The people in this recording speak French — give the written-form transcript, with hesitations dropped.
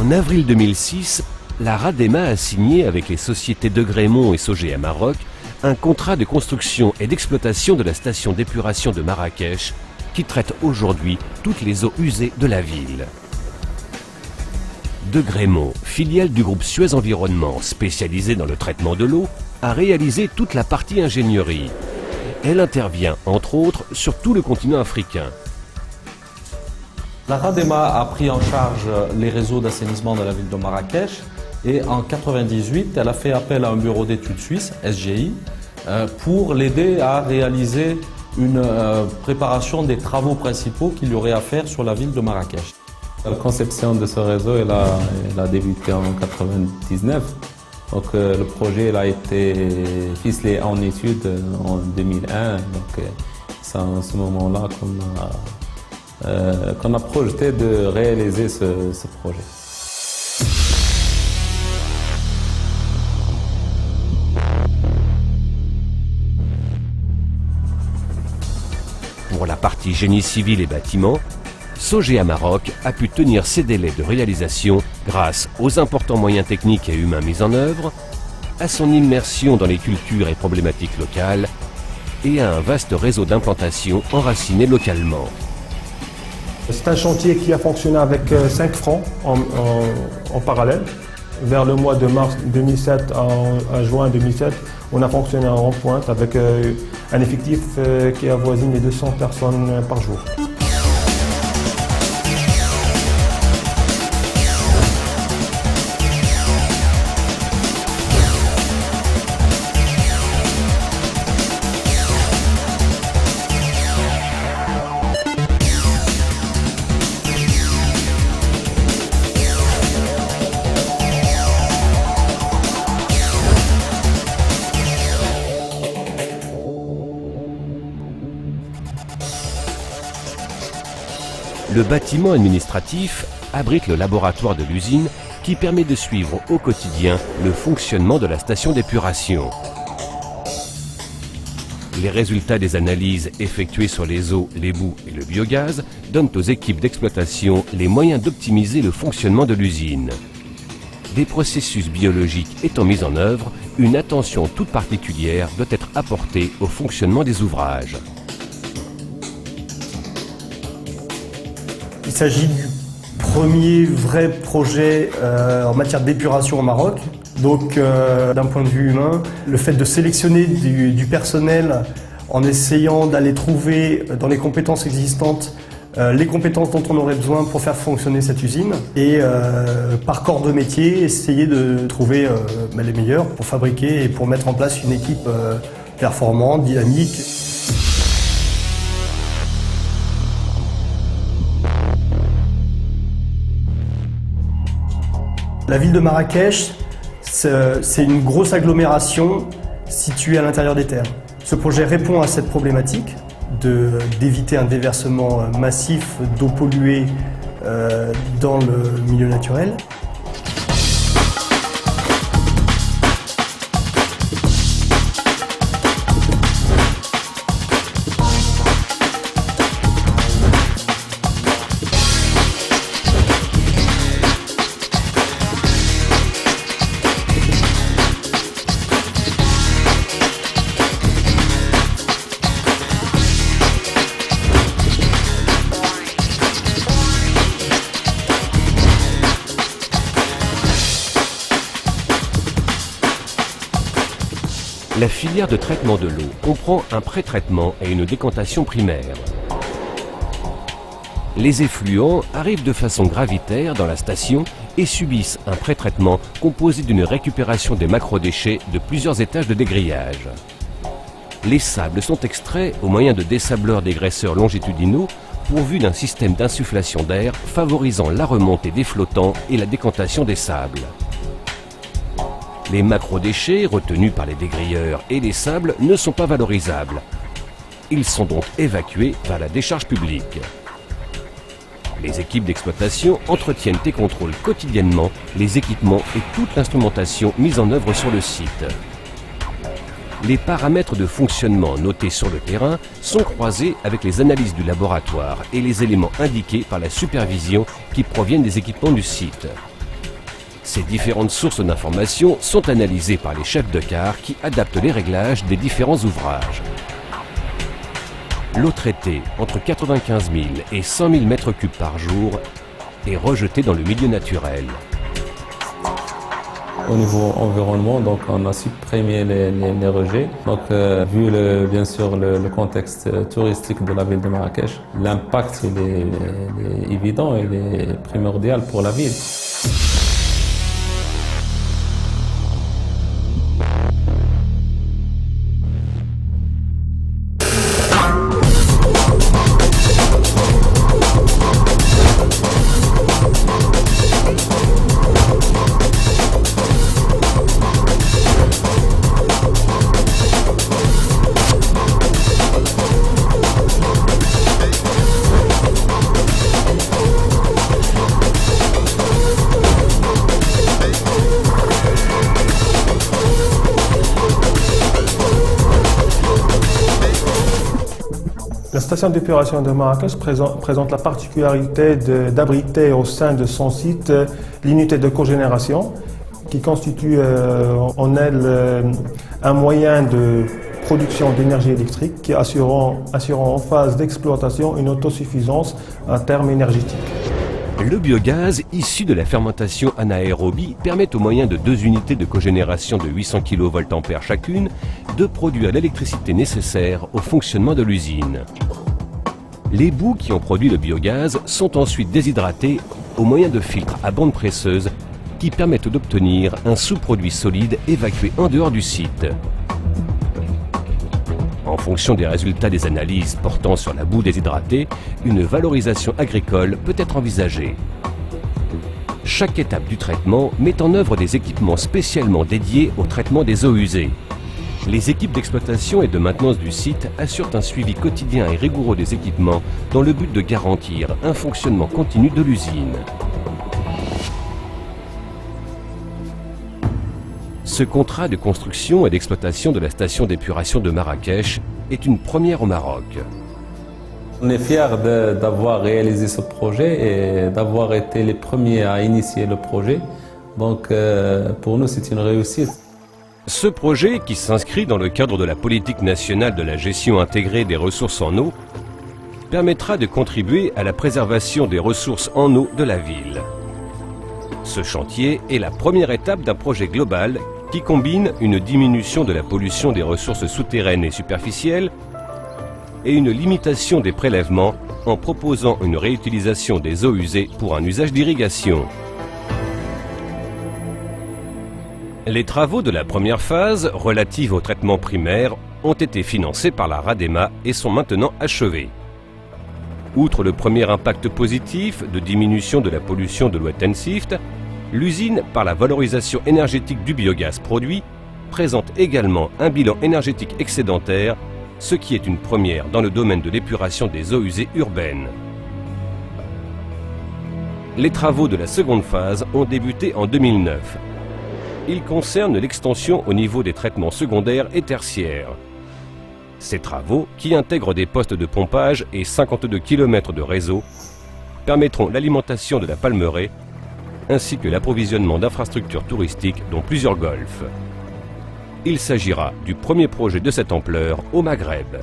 En avril 2006, la RADEMA a signé avec les sociétés De Grémont et Sogea Maroc un contrat de construction et d'exploitation de la station d'épuration de Marrakech qui traite aujourd'hui toutes les eaux usées de la ville. De Grémont, filiale du groupe Suez Environnement spécialisée dans le traitement de l'eau, a réalisé toute la partie ingénierie. Elle intervient, entre autres, sur tout le continent africain. La RADEMA a pris en charge les réseaux d'assainissement de la ville de Marrakech et en 1998, elle a fait appel à un bureau d'études suisse, SGI, pour l'aider à réaliser une préparation des travaux principaux qu'il y aurait à faire sur la ville de Marrakech. La conception de ce réseau elle a débuté en 1999. Donc, le projet a été ficelé en études en 2001. Donc, c'est à ce moment-là qu'on a projeté de réaliser ce projet. Pour la partie génie civil et bâtiment, Sogea Maroc a pu tenir ses délais de réalisation grâce aux importants moyens techniques et humains mis en œuvre, à son immersion dans les cultures et problématiques locales et à un vaste réseau d'implantation enraciné localement. C'est un chantier qui a fonctionné avec 5 fronts en parallèle. Vers le mois de mars 2007 à juin 2007, on a fonctionné en pointe avec un effectif qui avoisine les 200 personnes par jour. Le bâtiment administratif abrite le laboratoire de l'usine qui permet de suivre au quotidien le fonctionnement de la station d'épuration. Les résultats des analyses effectuées sur les eaux, les boues et le biogaz donnent aux équipes d'exploitation les moyens d'optimiser le fonctionnement de l'usine. Des processus biologiques étant mis en œuvre, une attention toute particulière doit être apportée au fonctionnement des ouvrages. Il s'agit du premier vrai projet en matière d'épuration au Maroc. Donc, d'un point de vue humain, le fait de sélectionner du personnel en essayant d'aller trouver dans les compétences existantes les compétences dont on aurait besoin pour faire fonctionner cette usine et par corps de métier, essayer de trouver les meilleurs pour fabriquer et pour mettre en place une équipe performante, dynamique. La ville de Marrakech, c'est une grosse agglomération située à l'intérieur des terres. Ce projet répond à cette problématique d'éviter un déversement massif d'eau polluée dans le milieu naturel. La filière de traitement de l'eau comprend un pré-traitement et une décantation primaire. Les effluents arrivent de façon gravitaire dans la station et subissent un pré-traitement composé d'une récupération des macrodéchets de plusieurs étages de dégrillage. Les sables sont extraits au moyen de dessableurs dégraisseurs longitudinaux pourvus d'un système d'insufflation d'air favorisant la remontée des flottants et la décantation des sables. Les macrodéchets retenus par les dégrilleurs et les sables ne sont pas valorisables. Ils sont donc évacués vers la décharge publique. Les équipes d'exploitation entretiennent et contrôlent quotidiennement les équipements et toute l'instrumentation mise en œuvre sur le site. Les paramètres de fonctionnement notés sur le terrain sont croisés avec les analyses du laboratoire et les éléments indiqués par la supervision qui proviennent des équipements du site. Ces différentes sources d'informations sont analysées par les chefs de quart qui adaptent les réglages des différents ouvrages. L'eau traitée entre 95 000 et 100 000 mètres cubes par jour est rejetée dans le milieu naturel. Au niveau environnement, donc on a supprimé les rejets. Donc, vu bien sûr le contexte touristique de la ville de Marrakech, l'impact il est évident, il est primordial pour la ville. La station d'épuration de Marrakech présente la particularité d'abriter au sein de son site l'unité de cogénération qui constitue en elle un moyen de production d'énergie électrique qui assurant en phase d'exploitation une autosuffisance en termes énergétiques. Le biogaz issu de la fermentation anaérobie permet au moyen de 2 unités de cogénération de 800 kVA chacune de produire l'électricité nécessaire au fonctionnement de l'usine. Les boues qui ont produit le biogaz sont ensuite déshydratées au moyen de filtres à bande presseuse qui permettent d'obtenir un sous-produit solide évacué en dehors du site. En fonction des résultats des analyses portant sur la boue déshydratée, une valorisation agricole peut être envisagée. Chaque étape du traitement met en œuvre des équipements spécialement dédiés au traitement des eaux usées. Les équipes d'exploitation et de maintenance du site assurent un suivi quotidien et rigoureux des équipements dans le but de garantir un fonctionnement continu de l'usine. Ce contrat de construction et d'exploitation de la station d'épuration de Marrakech est une première au Maroc. On est fiers d'avoir réalisé ce projet et d'avoir été les premiers à initier le projet. Donc pour nous, c'est une réussite. Ce projet, qui s'inscrit dans le cadre de la politique nationale de la gestion intégrée des ressources en eau, permettra de contribuer à la préservation des ressources en eau de la ville. Ce chantier est la première étape d'un projet global qui combine une diminution de la pollution des ressources souterraines et superficielles et une limitation des prélèvements en proposant une réutilisation des eaux usées pour un usage d'irrigation. Les travaux de la première phase, relative au traitement primaire, ont été financés par la RADEMA et sont maintenant achevés. Outre le premier impact positif de diminution de la pollution de l'eau Tensift, l'usine, par la valorisation énergétique du biogaz produit, présente également un bilan énergétique excédentaire, ce qui est une première dans le domaine de l'épuration des eaux usées urbaines. Les travaux de la seconde phase ont débuté en 2009. Ils concernent l'extension au niveau des traitements secondaires et tertiaires. Ces travaux, qui intègrent des postes de pompage et 52 km de réseau, permettront l'alimentation de la Palmeraie ainsi que l'approvisionnement d'infrastructures touristiques dont plusieurs golfs. Il s'agira du premier projet de cette ampleur au Maghreb.